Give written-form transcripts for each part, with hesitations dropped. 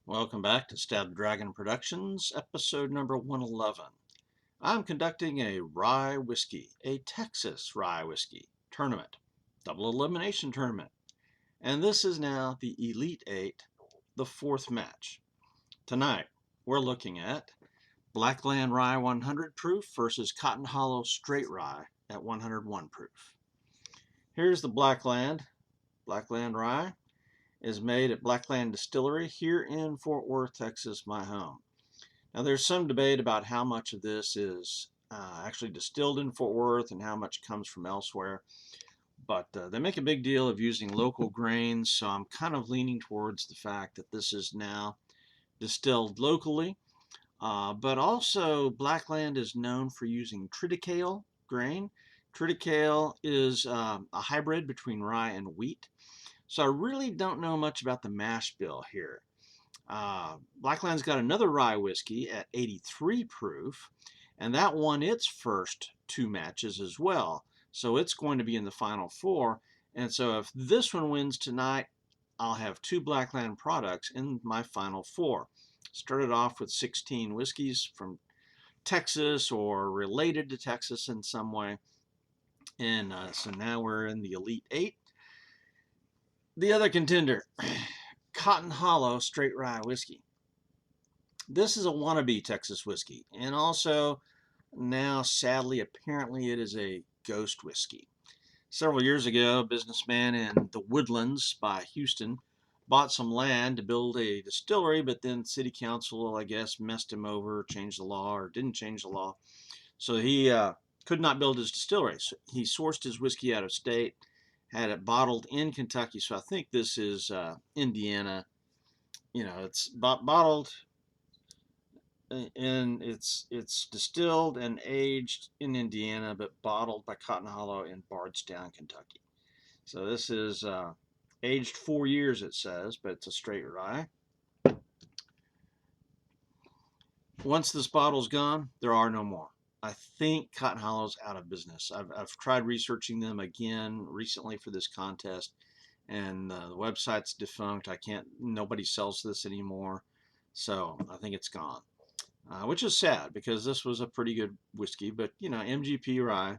Welcome back to StabtheDragon Productions, episode number 111. I'm conducting a rye whiskey, a Texas rye whiskey tournament, double elimination tournament. And this is now the Elite Eight, the fourth match. Tonight, we're looking at Blackland Rye 100 proof versus Cotton Hollow Straight Rye at 101 proof. Here's the Blackland Rye is made at Blackland Distillery here in Fort Worth, Texas, my home. Now there's some debate about how much of this is actually distilled in Fort Worth and how much comes from elsewhere, but they make a big deal of using local grains, so I'm kind of leaning towards the fact that this is now distilled locally. But also Blackland is known for using triticale grain. Triticale is a hybrid between rye and wheat. So I really don't know much about the mash bill here. Blackland's got another rye whiskey at 83 proof, and that won its first two matches as well. So it's going to be in the final four. And so if this one wins tonight, I'll have two Blackland products in my final four. Started off with 16 whiskeys from Texas or related to Texas in some way. And so now we're in the Elite Eight. The other contender, Cotton Hollow Straight Rye Whiskey. This is a wannabe Texas whiskey, and also now, sadly, apparently it is a ghost whiskey. Several years ago, a businessman in the Woodlands by Houston bought some land to build a distillery, but then city council, I guess, messed him over, changed the law, or didn't change the law. So he could not build his distillery. So he sourced his whiskey out of state, had it bottled in Kentucky. So I think this is Indiana. You know, it's bottled and it's distilled and aged in Indiana, but bottled by Cotton Hollow in Bardstown, Kentucky. So this is aged 4 years, it says, but it's a straight rye. Once this bottle's gone, there are no more. I think Cotton Hollow's out of business. I've tried researching them again recently for this contest, and the website's defunct. Nobody sells this anymore, so I think it's gone. Which is sad because this was a pretty good whiskey, but you know, MGP rye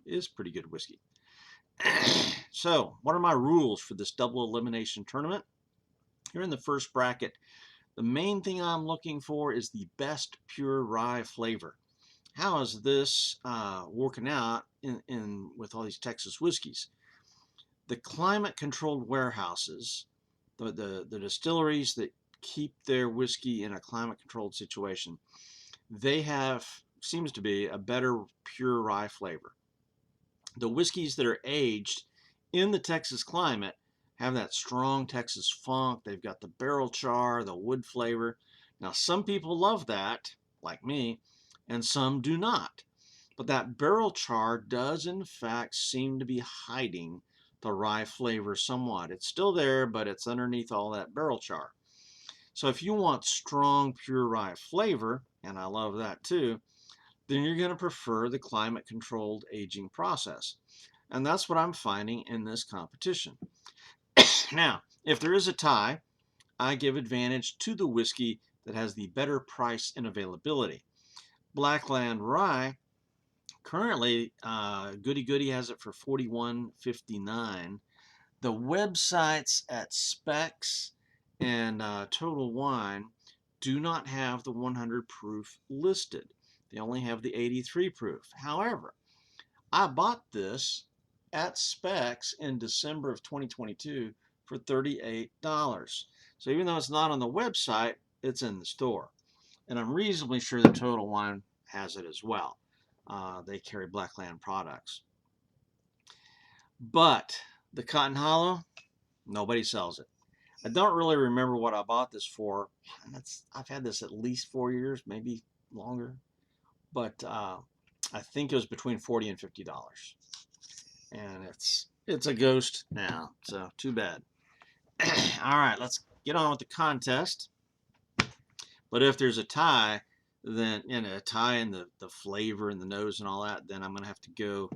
is pretty good whiskey. So, what are my rules for this double elimination tournament? Here in the first bracket, the main thing I'm looking for is the best pure rye flavor. How is this working out with all these Texas whiskeys? The climate-controlled warehouses, the distilleries that keep their whiskey in a climate-controlled situation, they have, seems to be, a better pure rye flavor. The whiskeys that are aged in the Texas climate have that strong Texas funk. They've got the barrel char, the wood flavor. Now, some people love that, like me, and some do not. But that barrel char does, in fact, seem to be hiding the rye flavor somewhat. It's still there, but it's underneath all that barrel char. So if you want strong, pure rye flavor, and I love that too, then you're going to prefer the climate-controlled aging process. And that's what I'm finding in this competition. Now, if there is a tie, I give advantage to the whiskey that has the better price and availability. Blackland Rye, currently, Goody Goody has it for $41.59. The websites at Specs and Total Wine do not have the 100 proof listed. They only have the 83 proof. However, I bought this at Specs in December of 2022 for $38. So even though it's not on the website, it's in the store. And I'm reasonably sure that Total Wine has it as well. They carry Blackland products. But the Cotton Hollow, nobody sells it. I don't really remember what I bought this for. I've had this at least 4 years, maybe longer. But I think it was between $40 and $50. And it's a ghost now, so too bad. All right, let's get on with the contest. But if there's a tie, then a tie in the flavor and the nose and all that, then I'm going to have to go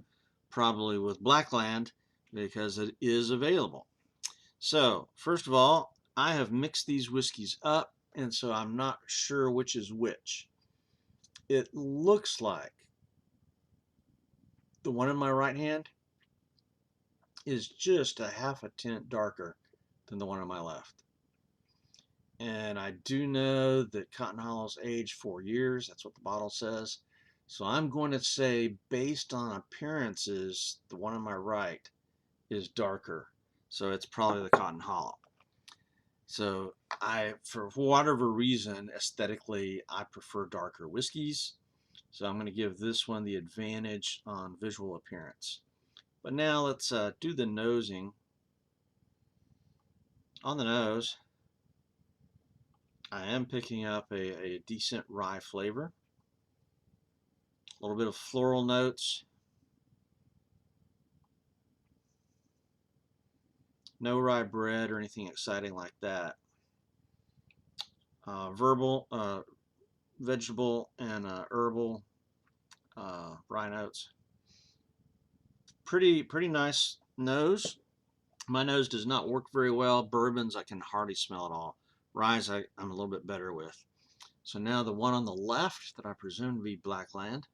probably with Blackland because it is available. So first of all, I have mixed these whiskeys up and so I'm not sure which is which. It looks like the one in my right hand is just a half a tint darker than the one on my left. And I do know that Cotton Hollow's aged 4 years. That's what the bottle says. So I'm going to say, based on appearances, the one on my right is darker. So it's probably the Cotton Hollow. So for whatever reason, aesthetically, I prefer darker whiskeys. So I'm going to give this one the advantage on visual appearance. But now let's do the nosing. On the nose, I am picking up a decent rye flavor. A little bit of floral notes. No rye bread or anything exciting like that. Vegetable, and herbal rye notes. Pretty nice nose. My nose does not work very well. Bourbons, I can hardly smell at all. Ryes, I'm a little bit better with. So now the one on the left that I presume to be Blackland.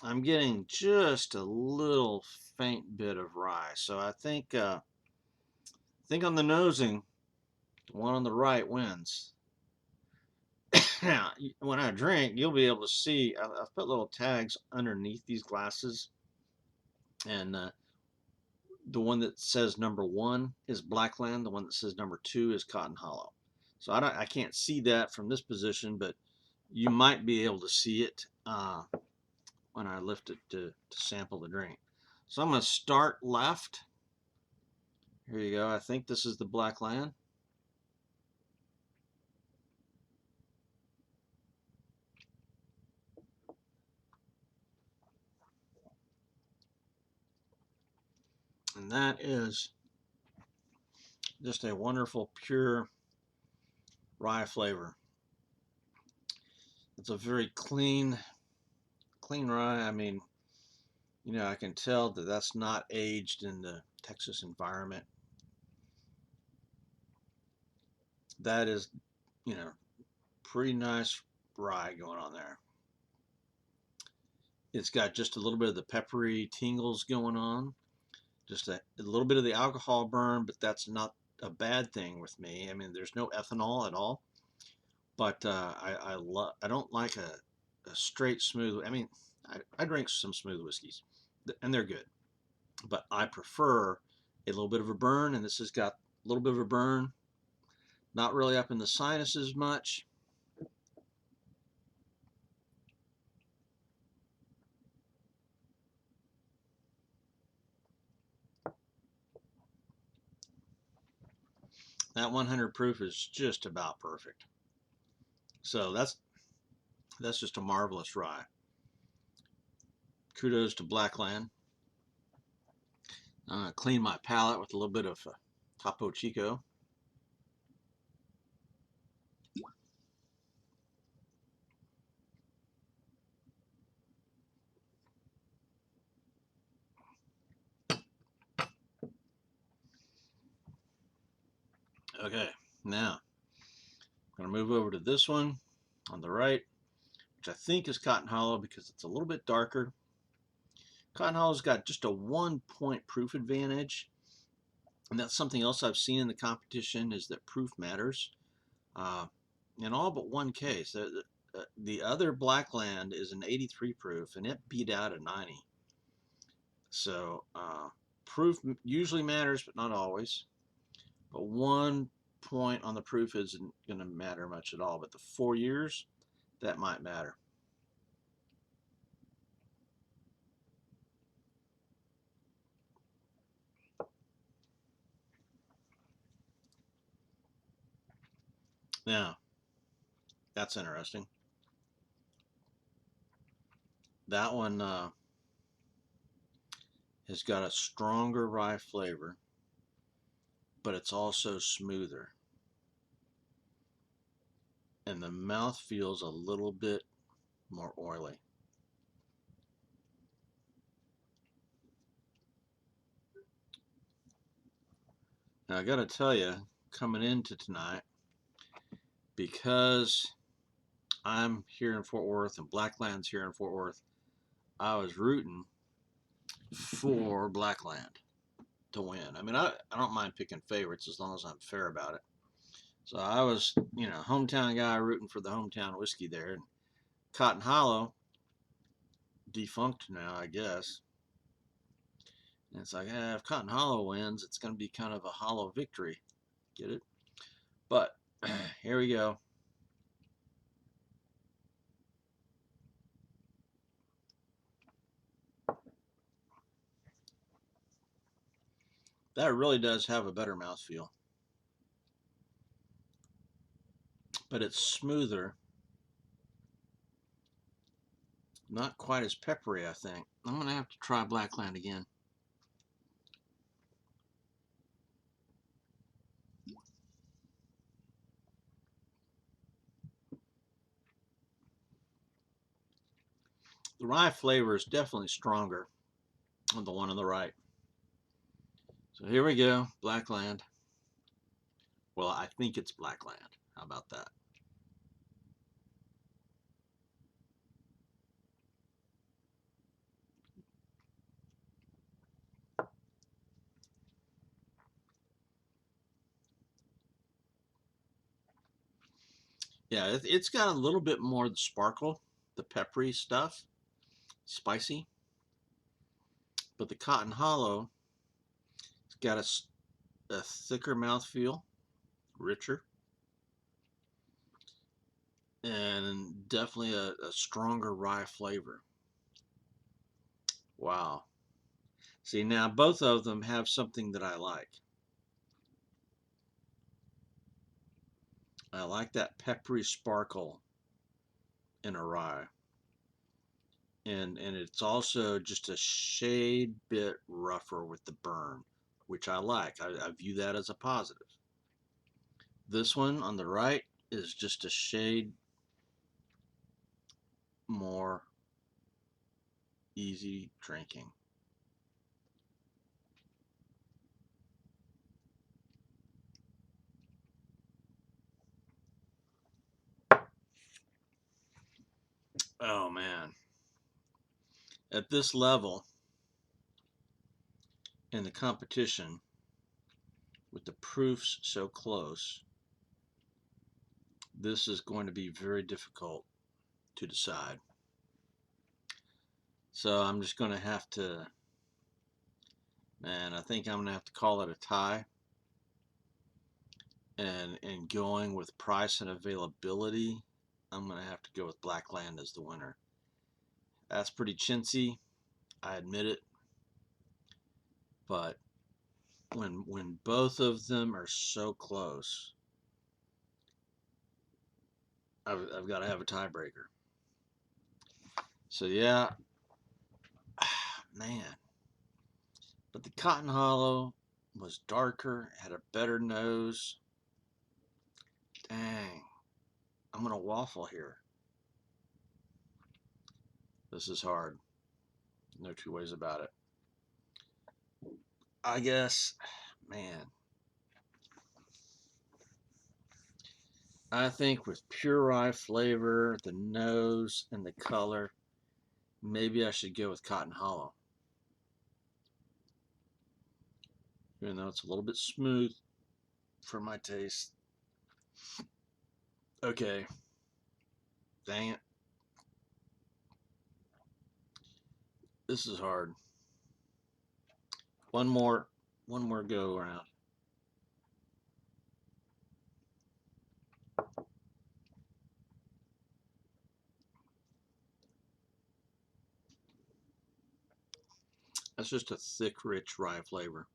I'm getting just a little faint bit of rye. So I think on the nosing, the one on the right wins. Now, when I drink, you'll be able to see, I've put little tags underneath these glasses, and the one that says number 1 is Blackland, the one that says number 2 is Cotton Hollow. So I can't see that from this position, but you might be able to see it when I lift it to sample the drink. So I'm going to start left. Here you go. I think this is the Blackland. And that is just a wonderful, pure rye flavor. It's a very clean rye. I mean, I can tell that that's not aged in the Texas environment. That is, pretty nice rye going on there. It's got just a little bit of the peppery tingles going on, just a little bit of the alcohol burn, but that's not a bad thing with me. I mean, there's no ethanol at all, but I don't like a straight smooth. I mean, I drink some smooth whiskeys, and they're good, but I prefer a little bit of a burn, and this has got a little bit of a burn, not really up in the sinuses much. That 100 proof is just about perfect. So that's just a marvelous rye. Kudos to Blackland. I'm gonna clean my palate with a little bit of Topo Chico. Okay, now I'm gonna move over to this one on the right, which I think is Cotton Hollow because it's a little bit darker. Cotton Hollow's got just a 1-point proof advantage, and that's something else I've seen in the competition, is that proof matters. In all but one case, the other Blackland is an 83 proof, and it beat out a 90. So proof usually matters, but not always. But 1 point on the proof isn't going to matter much at all. But the 4 years, that might matter. Now, that's interesting. That one has got a stronger rye flavor, but it's also smoother. And the mouth feels a little bit more oily. Now I gotta tell you, coming into tonight, because I'm here in Fort Worth and Blackland's here in Fort Worth, I was rooting for Blackland to win. I mean, I don't mind picking favorites as long as I'm fair about it. So I was, hometown guy rooting for the hometown whiskey there. And Cotton Hollow, defunct now, I guess. And it's like, if Cotton Hollow wins, it's going to be kind of a hollow victory. Get it? But here we go. That really does have a better mouthfeel. But it's smoother. Not quite as peppery, I think. I'm going to have to try Blackland again. The rye flavor is definitely stronger than the one on the right. So here we go, Blackland. Well, I think it's Blackland. How about that? Yeah, it's got a little bit more the sparkle, the peppery stuff, spicy. But the Cotton Hollow, it's got a thicker mouthfeel, richer, and definitely a stronger rye flavor. Wow. See, now both of them have something that I like. I like that peppery sparkle in a rye. And it's also just a shade bit rougher with the burn, which I like. I view that as a positive. This one on the right is just a shade more easy drinking. Oh man. At this level in the competition, with the proofs so close, this is going to be very difficult to decide. So I'm just going to have to, man, I think I'm going to have to call it a tie. And going with price and availability, I'm going to have to go with Blackland as the winner. That's pretty chintzy, I admit it. But when both of them are so close, I've got to have a tiebreaker. So yeah, man. But the Cotton Hollow was darker, had a better nose. Dang, I'm going to waffle here. This is hard. No two ways about it. I guess, man, I think with pure rye flavor, the nose, and the color, maybe I should go with Cotton Hollow. Even though it's a little bit smooth for my taste. Okay. Dang it. This is hard. One more go around. That's just a thick, rich rye flavor.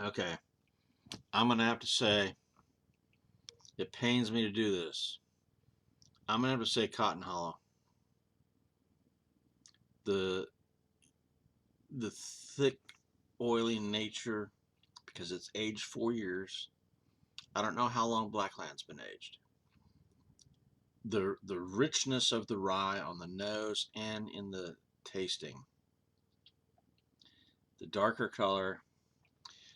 Okay. I'm going to have to say, it pains me to do this. I'm going to have to say Cotton Hollow. The thick, oily nature, because it's aged 4 years. I don't know how long Blackland's been aged. the richness of the rye on the nose and in the tasting. The darker color.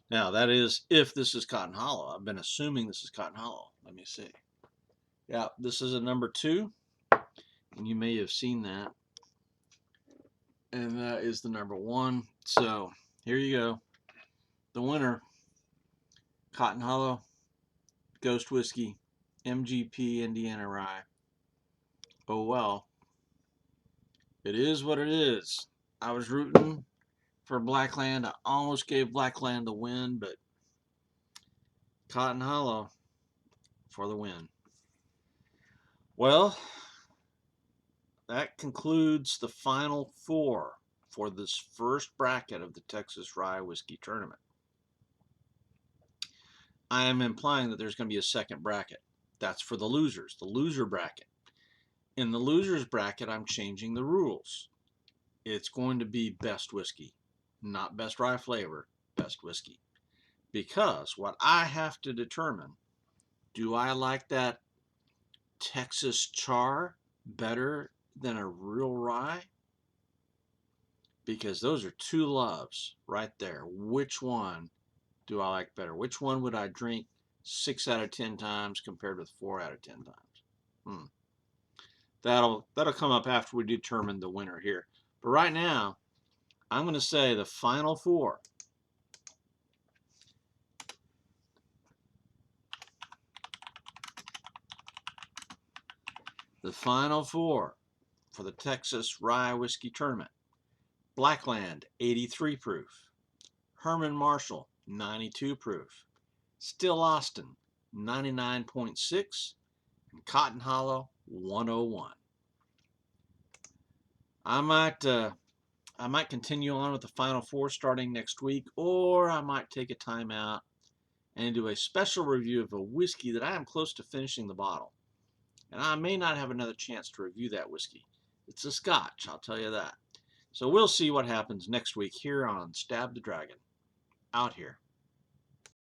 Now that is if this is Cotton Hollow. I've been assuming this is Cotton Hollow. Let me see. Yeah, this is a number 2, and you may have seen that. And that is the number 1. So here you go. The winner, Cotton Hollow Ghost Whiskey, MGP Indiana Rye. Oh well, it is what it is. I was rooting for Blackland. I almost gave Blackland the win, but Cotton Hollow for the win. Well, that concludes the final 4 for this first bracket of the Texas Rye Whiskey Tournament. I am implying that there's going to be a second bracket. That's for the losers, the loser bracket. In the losers bracket, I'm changing the rules. It's going to be best whiskey, not best rye flavor, best whiskey. Because what I have to determine, do I like that Texas char better than a real rye? Because those are 2 loves right there. Which one do I like better? Which one would I drink 6 out of 10 times compared with 4 out of 10 times? That'll come up after we determine the winner here. But right now, I'm going to say the final 4. The final 4 for the Texas Rye Whiskey Tournament. Blackland, 83 proof. Herman Marshall, 92 proof. Still Austin, 99.6. And Cotton Hollow, 101. I might continue on with the final 4 starting next week, or I might take a time out and do a special review of a whiskey that I am close to finishing the bottle. And I may not have another chance to review that whiskey. It's a Scotch, I'll tell you that. So we'll see what happens next week here on Stab the Dragon. Out here.